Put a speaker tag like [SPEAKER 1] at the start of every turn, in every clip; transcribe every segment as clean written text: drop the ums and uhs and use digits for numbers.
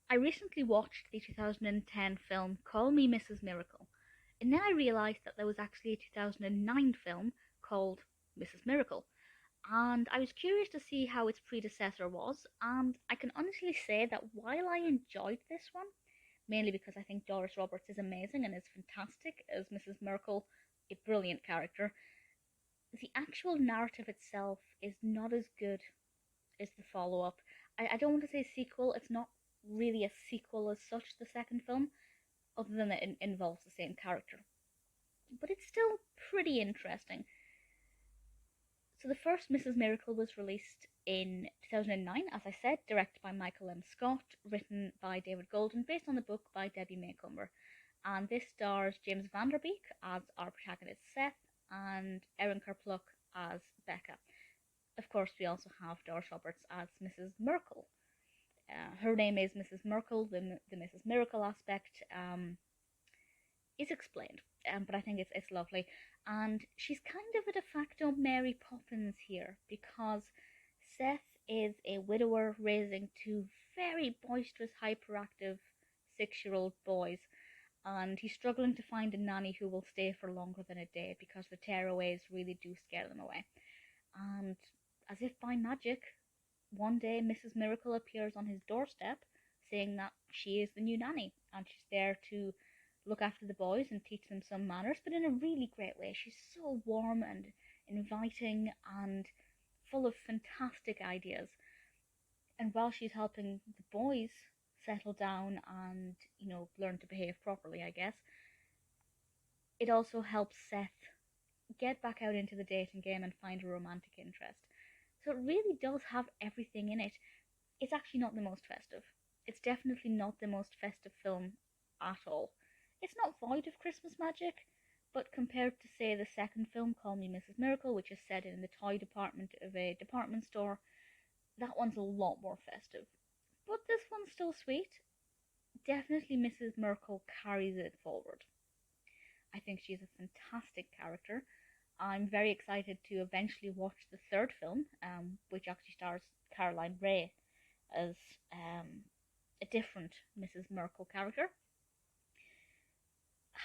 [SPEAKER 1] I recently watched the 2010 film Call Me Mrs. Miracle, and then I realised that there was actually a 2009 film called Mrs. Miracle, and I was curious to see how its predecessor was, and I can honestly say that while I enjoyed this one, mainly because I think Doris Roberts is amazing and is fantastic as Mrs. Merkle, a brilliant character, the actual narrative itself is not as good as the follow up. I don't want to say sequel, it's not really a sequel as such, the second film, other than that it involves the same character. But it's still pretty interesting. So the first Mrs. Miracle was released in 2009, as I said, directed by Michael M. Scott, written by David Golden, based on the book by Debbie Macomber. And this stars James Van Der Beek as our protagonist Seth, and Erin Karpluk as Becca. Of course, we also have Doris Roberts as Mrs. Merkle. Her name is Mrs. Merkle. The Mrs. Miracle aspect is explained, but I think it's lovely. And she's kind of a de facto Mary Poppins here, because Seth is a widower raising two very boisterous, hyperactive 6-year-old boys, and he's struggling to find a nanny who will stay for longer than a day because the tearaways really do scare them away. And as if by magic, one day Mrs. Miracle appears on his doorstep saying that she is the new nanny and she's there to look after the boys and teach them some manners, but in a really great way. She's so warm and inviting and full of fantastic ideas. And while she's helping the boys settle down and, learn to behave properly, I guess, it also helps Seth get back out into the dating game and find a romantic interest. So it really does have everything in it. It's actually not the most festive. It's definitely not the most festive film at all. It's not void of Christmas magic, but compared to, say, the second film, Call Me Mrs. Miracle, which is set in the toy department of a department store, that one's a lot more festive. But this one's still sweet. Definitely Mrs. Merkle carries it forward. I think she's a fantastic character. I'm very excited to eventually watch the third film, which actually stars Caroline Rhea as a different Mrs. Merkle character.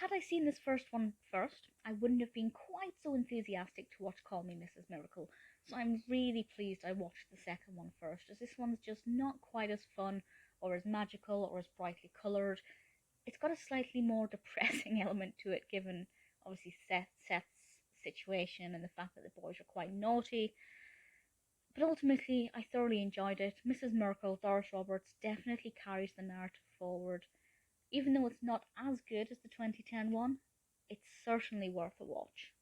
[SPEAKER 1] Had I seen this first one first, I wouldn't have been quite so enthusiastic to watch Call Me Mrs. Miracle. So I'm really pleased I watched the second one first, as this one's just not quite as fun or as magical or as brightly coloured. It's got a slightly more depressing element to it, given obviously Seth's situation and the fact that the boys are quite naughty. But ultimately, I thoroughly enjoyed it. Mrs. Merkle, Doris Roberts, definitely carries the narrative forward. Even though it's not as good as the 2010 one, it's certainly worth a watch.